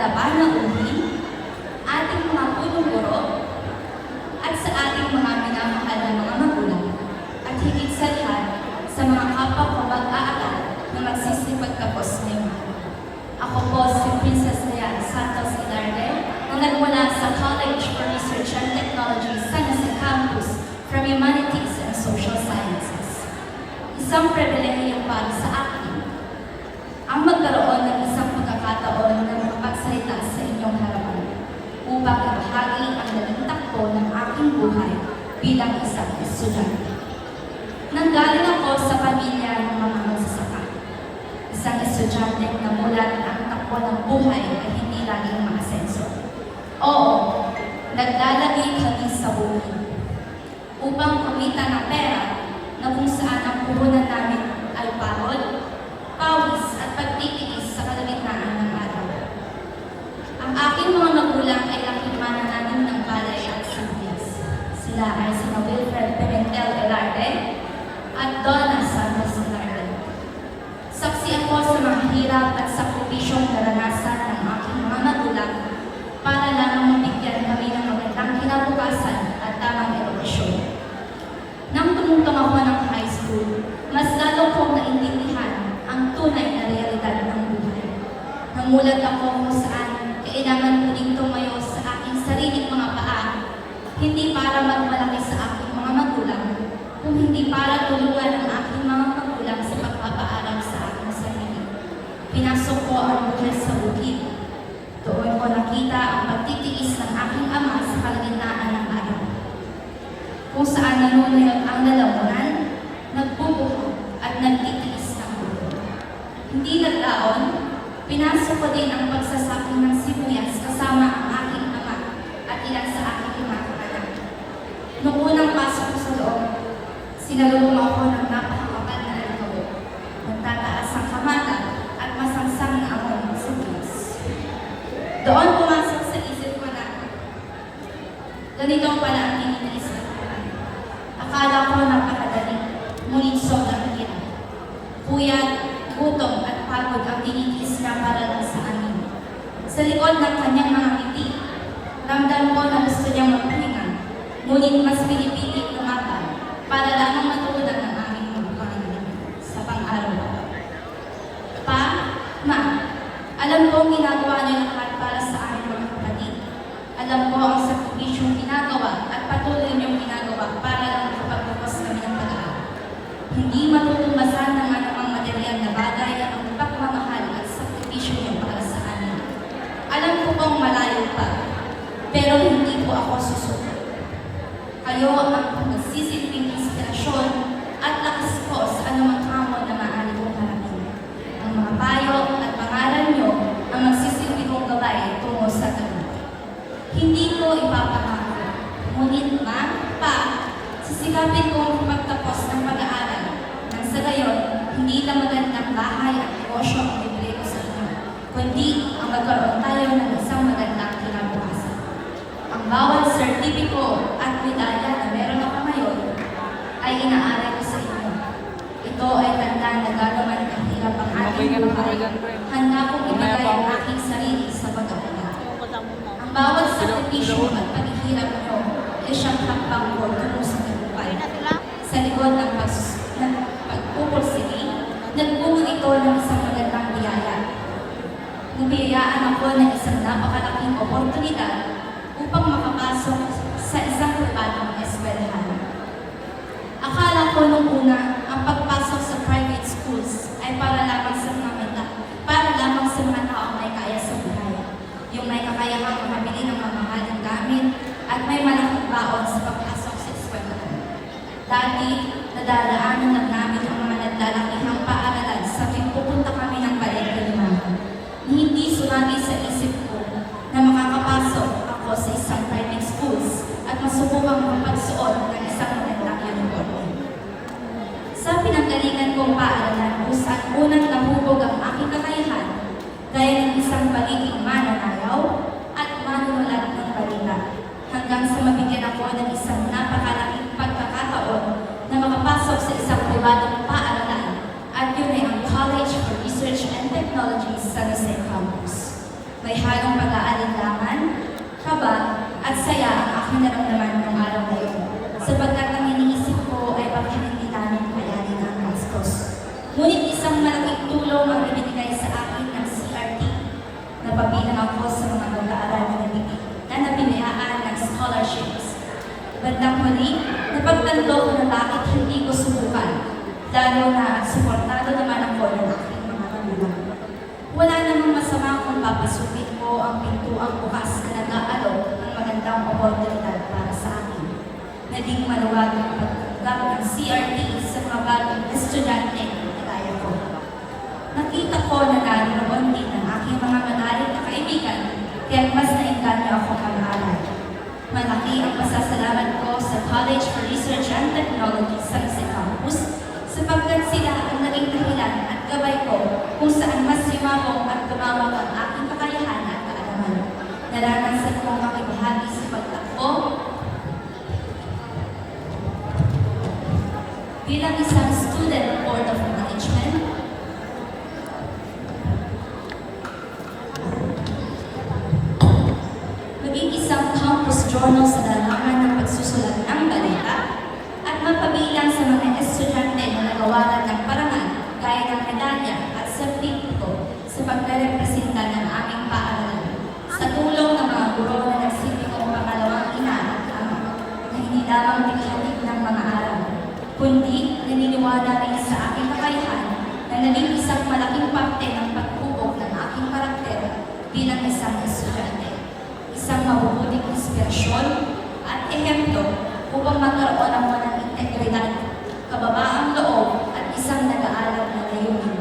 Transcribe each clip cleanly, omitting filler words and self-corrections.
kabanauhin, ating mga punong guro, at sa ating mga minamahal na mga magulang, at higit sa lahat, sa mga kapwa ko mag-aaral na magsisipagtapos ngayon. Ako po si Princess Lea Santos Ilarde, na nagmula sa College for Research and Technology San Jose Campus from Humanities and Social Sciences. Isang pribilehyo para sa akin ang magkaroon ng isang pagkakataon na makapagsalita sa inyong harapan upang ibahagi ang naging takbo ng aking buhay bilang isang estudyante. Nanggaling ako sa pamilya ng mga magsasaka. Isang estudyante na mulat ang takbo ng buhay ay hindi laging maasenso. Oo, naglalagay kami sa bukid upang kumita ng pera na kung saan ang puhunan namin ay pagod, pawis at pagtitiis sa kalagitnaan ng araw. Ang aking mga magulang ay nakimana namin ng palay at sibuyas. Sila ay sina Wilfred Pimentel Ilarde at Donna Santos Ilarde. Saksi ako sa mga hirap at sakripisyong naranasan ng aking mga magulang para lang mabigyan kami ng magandang kinabukasan at tamang edukasyon. Nang tumungtong ako ng high school, mas lalo kong naintindihan ang tunay na realidad ng buhay. Namulat ako kung saan kailangan ko ding tumayo sa aking sariling mga paa, hindi para magmalaki sa aking mga magulang, kung hindi para tulungan ang aking mga magulang sa pagpapaaral sa aking sarili. Pinasok ko ang buhay sa bukid. Doon ko nakita ang pagtitiis ng aking ama sa kalagitnaan ng araw. Kung saan nanunayag ang lalamunan, nagbubuhat at nagtitiis ng ulo. Hindi naglaon, pinasok ko din ang pagsasaki ng sibuyas kasama ang aking ama at ilan sa aking mga anak. Noong unang pasok ko sa loob, sinalubong ako ng napakakapal na alcohol, nagtataas ang kamata at masangsang na amon ng sibuyas. Doon pumasok sa isip ko na ganito pala ang tinitiis ko. Akala ko napakadali, ngunit sobrang hirap. Puyat, gutom at pagod ang tinitiis na para lang sa amin. Sa likod ng kanyang mga ngiti, ramdam ko na gusto niyang magpahinga, ngunit mas pinipilit lumaban para lamang matulungan ng aming mga pangangailangan sa pang-araw-araw. Pa, ma, alam kong ginagawa niyo lahat para sa aming mga kapatid. Alam ko ang sakripisyong ginagawa at patuloy niyong ginagawa para lang makapagtapos kami ng pag-aaral. Hindi matutumbasan ng anumang material na bagay ang pagmamahal at sakripisyo niyo para sa amin. Alam ko pong malayo pa, pero hindi po ako susuko. Kayo ang nagsisilbing inspirasyon at lakas ko sa anumang hamon na maaari kong harapin. Ang mga payo at pangaral niyo ang magsisilbi kong gabay tungo sa tagumpay. Hindi ko ipapangako, ngunit pa, sisikapin kong magtapos ng pag-aaral nang sa gayon, hindi lang magandang bahay at negosyo ang libre ko sa inyo, kundi ang magkaroon tayo ng isang magandang kinabukasan. Ang bawat sertipiko at medalya na meron ako ngayon ay inaaral ko sa inyo. Ito ay tanda na gagaman kahirap ang aking buhay. Handa kong ibigay ang aking sarili sa pag-aaral. Ang bawat sakripisyo at paghihirap nyo ay siyang hakbang ko tungo sa tagumpay. Sa likod ng pagpupursige, nagbunga ito ng isang magandang biyaya. Nabiyayaan ako ng isang napakalaking oportunidad upang makapasok sa isang pribadong eskwelahan. Akala ko nung una, ang pagpasok sa private schools ay para lamang sa mga taong may kaya sa buhay. Yung may kakayahang makabili ng mamahaling gamit at may malaking baon sa pagpasok sa eskwelahan. Dati, nadadaanan lang namin ang mga naglalakihang paaralan sa tuwing pupunta kami ng palengke limangan. Hindi sumagi sa isip ko na makakapasok ako sa isang private schools at masubukang magpagsuot ng isang magandang uniform. Sa pinanggalingan kong paaralan kung saan unang nahubog ang aking kakayahan, gaya ng isang pagiging mananayaw at manunulat ng balita, hanggang sa mabigyan ako ng isang napakalaking pagkakataon na makapasok sa isang pribadong paaralan at yun ay ang College for Research and Technology San Jose Campus. May halong pag-aalinlangan, kaba, at saya ang aking naramdaman ng araw na yun. Sapagkat ang iniisip ko ay bakit hindi namin kayanin ang gastos. Ngunit isang malaking tulong ang ibinigay sa akin ng CRT. Napabilang ako sa mga mag-aaral na nabinayaan ng scholarships. Bandang huli, napagtanto ko na bakit hindi ko subukan, lalo na at suportado naman ako ng aking mga magulang. Wala namang masama kung papasukin ko ang pintuang bukas na nag-aalok ng magandang oportunidad para sa akin. Naging maluwag ang pagtanggap ng CRT sa mga bagong estudyante na gaya ko. Nakita ko na naroon din ang aking mga manalig na kaibigan, kaya mas nainganyo ako mag-aaral. Malaki ang pasasalamat ko sa College for Research and Technology sa Isa Campus sapagkat sila ang naging dahilan at gabay ko kung saan mas yumabong at tumawag ang aking kakayahan at kaalaman. Naranasan kong makibahagi sa pagtakbo bilang isang student board of management, maging isang campus journal sa larangan ng pagsusulat ng balita, at mapabilang sa mga estudyante na nagawaran ng parangal gaya ng medalya at sertipiko sa pagrepresenta ng aming paaralan. Sa tulong ng mga guro na nagsilbi kong pangalawang ina at ama na hindi lamang dikhatig ng mga aral, kundi naniniwala rin sa aking kakayahan na naging isang malaking parte ng pagtubok ng aking karakter bilang isang estudyante. Isang mabubuting inspirasyon at ehemplo upang magkaroon ako ng integridad, kababaang loob at isang nag-aaral na layunin.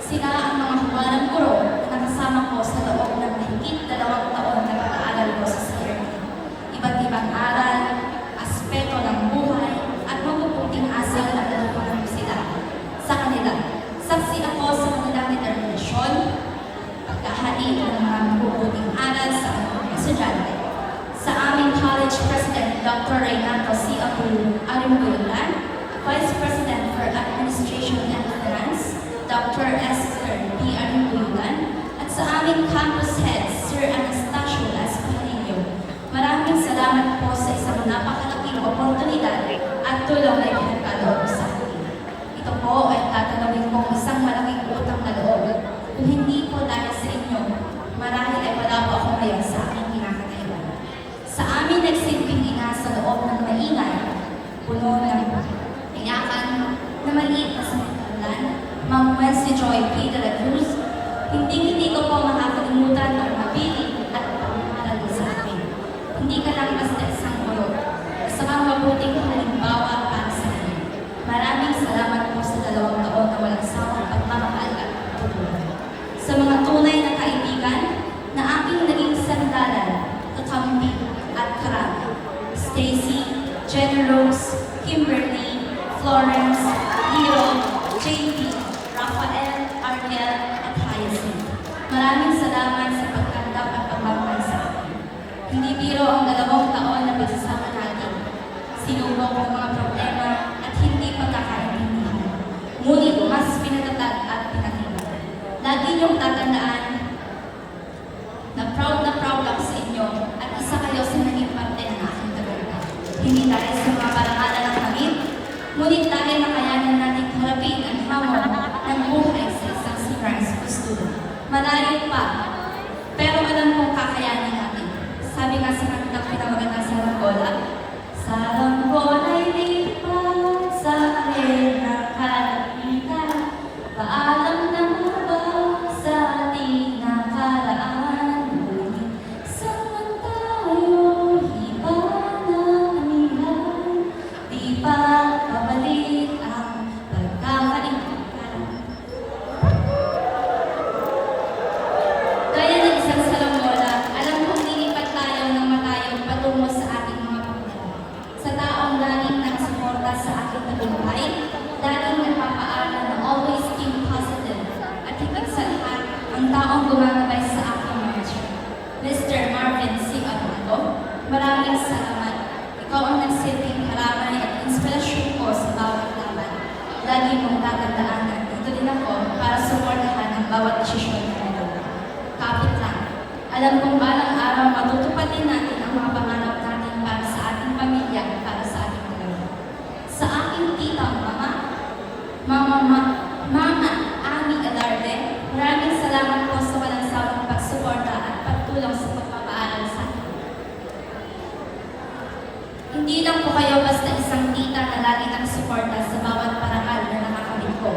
Sila ang mga humarang guro na nakasama ko sa loob ng mahigit 2 taon na pag-aaral ko sa CRT. Iba't ibang aral, aspeto ng buhay, at mabubuting asal na natutunan ko sila. Sa kanila, saksi ako sa kanilang determinasyon, pagkahari ng mga mabubuting aral sa mga estudyante. Sa aming college president, Dr. Reynaldo C. Arimbulan, Vice President for Administration and Finance, Dr. Esther P. Arimbulan, at sa aming campus head, Sir Anastasio S. Pajarillo. Maraming salamat po sa isang napakalaking oportunidad at tulong na ipinagkaloob sa akin. Ito po ay tatanawin kong isang malaking utang na loob. Kung hindi po dahil sa inyo, marahil ay wala po ako ngayon sa aking kinakatayuan. Sa amin nagsilbing ina sa loob ng maingay, puno ng iyakan na maliit na samitalan, Ma'am Wency Joy P. de la Cruz, hindi ko po makakalimutan ang mabili at pagmamaral sa akin. Hindi ka lang basta isang guro, isang mabuting halimbawa para sa akin. Maraming salamat po sa 2 taon na walang sawang pagmamahal at tutulong. Sa mga tunay na kaibigan na aking naging sandalan, kakampi at karami, Stacy, Jenna Rose, Kimberly, Florence, Leo, JP, Rafael, Ariel, at Hyacinth. Maraming salamat sa pagtanggap at pagmamahal sa akin. Hindi biro ang 2 taon na pagsasama natin. Sinubok ang mga problema at hindi pagkakaintindihan. Ngunit mas pinatatag at pinatibay. Lagi niyong tatandaan na proud ako sa inyo at isa kayo sa naging parte ng aking tagumpay. Hindi dahil sa mga parangalan ng hamid, ngunit dahil nakayanan natin harapin ang hamon ng buhay sa isang senior high school student. Malayo pa, pero alam kong kakayanin natin. Sabi nga sa kanilang pinamagandang saranggola, saranggola'y lipat sa arenang kalapitan, paalam na ba sa ating nakaraan? Ngunit saan tayo hiba ng amihan, di pa babalik ang pagkakaibigan. Gaya ng isang saranggola, alam kong lilipat tayo ng matayog patungo sa ating mga pamilya. Sa taong laging nakasuporta sa aking tagumpay, laging nagpapaaral na always think positive, at higit sa lahat, ang taong gumagabay sa aking mga teacher. Mr. Marvin C. Abato, maraming salamat. Ikaw ang nagsilbing karamay at inspirasyon ko sa bawat laban. Lagi mong tatandaan na dito din ako para suportahan ang bawat desisyon na nagawa. Kapit lang, Alam kong balang araw matutupad din natin ang mga pangarap natin para sa ating pamilya, para sa ating dalawa. Sa aking tita, Mama Ami Alarde, maraming salamat po sa walang sawang pagsuporta at pagtulong sa pagpapaaral sa akin. Hindi lang po kayo basta isang tita na lagi nagsuporta sa bawat parangal na nakakamit ko.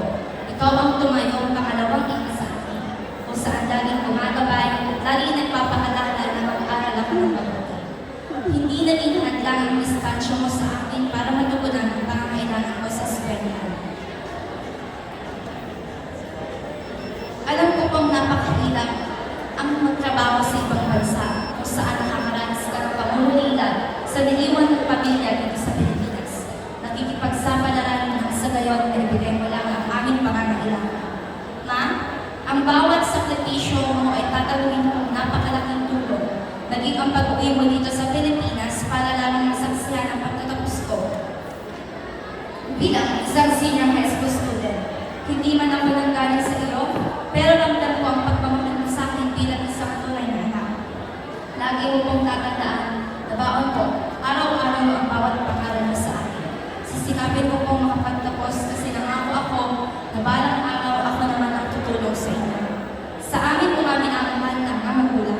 Ikaw ang tumayo pangalawang ina sa akin, kung saan laging gumagabay at laging nagpapaalala na mag-aral ako ng mabuti. Hindi nalinahad lang ang distansya mo sa akin para matugunan ang pangangailangan ko sa eskwelahan. Alam ko pong napakahirap ang magtrabaho sa ibang bansa kung saan nakakaranas ka ng pangungulila sa niliwan ng pamilya dito sa Pilipinas. Nakikipagsapalaran ng sa gayon ay ibigay mo lang ang aming pangangailangan. Ma, ang bawat sakripisyo mo ay tatanungin kong napakalaking tulong. Naging ang pag-uwi mo dito sa Pilipinas para lamang masaksihan ang pagtatapos ko bilang isang senior high school student. Hindi man ako nanggaling sa iyo, pero ramdam ko ang pagmamahal mo sa akin bilang isang tunay na anak. Lagi mo pong tatandaan na baon ko, araw-araw ang bawat pangalan mo sa akin. Sisikapin ko pong makapagtapos kasi nangako ako na balang araw ako naman ang tutulong sa inyo. Sa amin kung amin ang mahal ng mga magulang,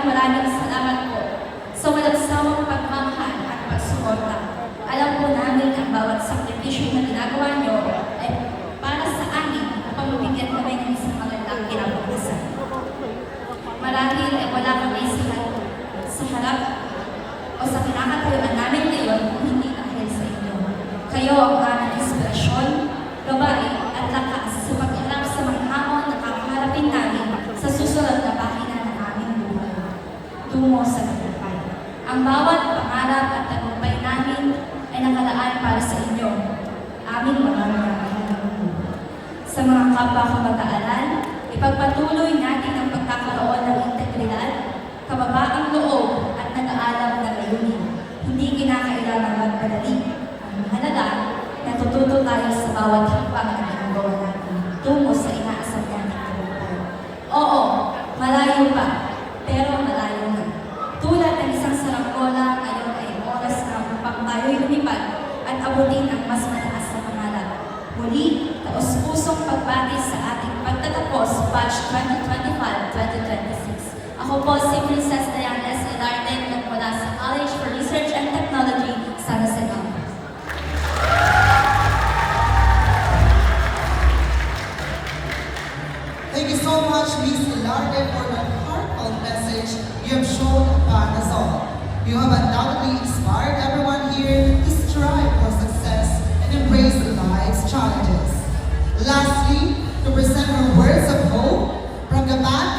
maraming salamat po sa walang sawang pagmamahal at pagsuporta. Alam po namin ang bawat sakripisyo na ginagawa niyo ay para sa amin upang mabigyan kami ng isang magandang kinabukasan. Marahil ay wala kami sa harap o sa kinakatayuan namin ngayon kung hindi dahil sa inyo. Kayo ang aming inspirasyon, gabay at lakas sa pagharap sa mga hamon na kakaharapin namin sa susunod na bahina ng aming buhay. Tungo sa tagumpay. Ang bawat pangarap at tagumpay namin ay nakalaan para sa inyo. Aming mga sa mga kapwa ko mag-aaral, ipagpatuloy natin ang pagkakaroon ng integridad, kababaang loob at nag-aalam na layunin. Hindi kinakailangan magpadali. Ang mahalaga, natututo tayo sa bawat hakbang na ginagawa natin tungo sa inaasam natin tagumpay. Oo, malayo pa, pero malayo na. Tulad ng isang saranggola, ngayon ay oras na upang tayo'y lumipad at abutin ang mas mataas na pangarap. Muli, taos-pusong pagbati sa ating pagtatapos batch 2025-2026. Ako po si Princess Diana S. Alarde mula sa College for Research and Technology, San Jose Campus. Thank you so much, Miss Alarde, for that heartfelt message you have shown upon us all. You have undoubtedly inspired everyone here to strive for success and embrace life's challenges. Lastly, to present her words of hope from the band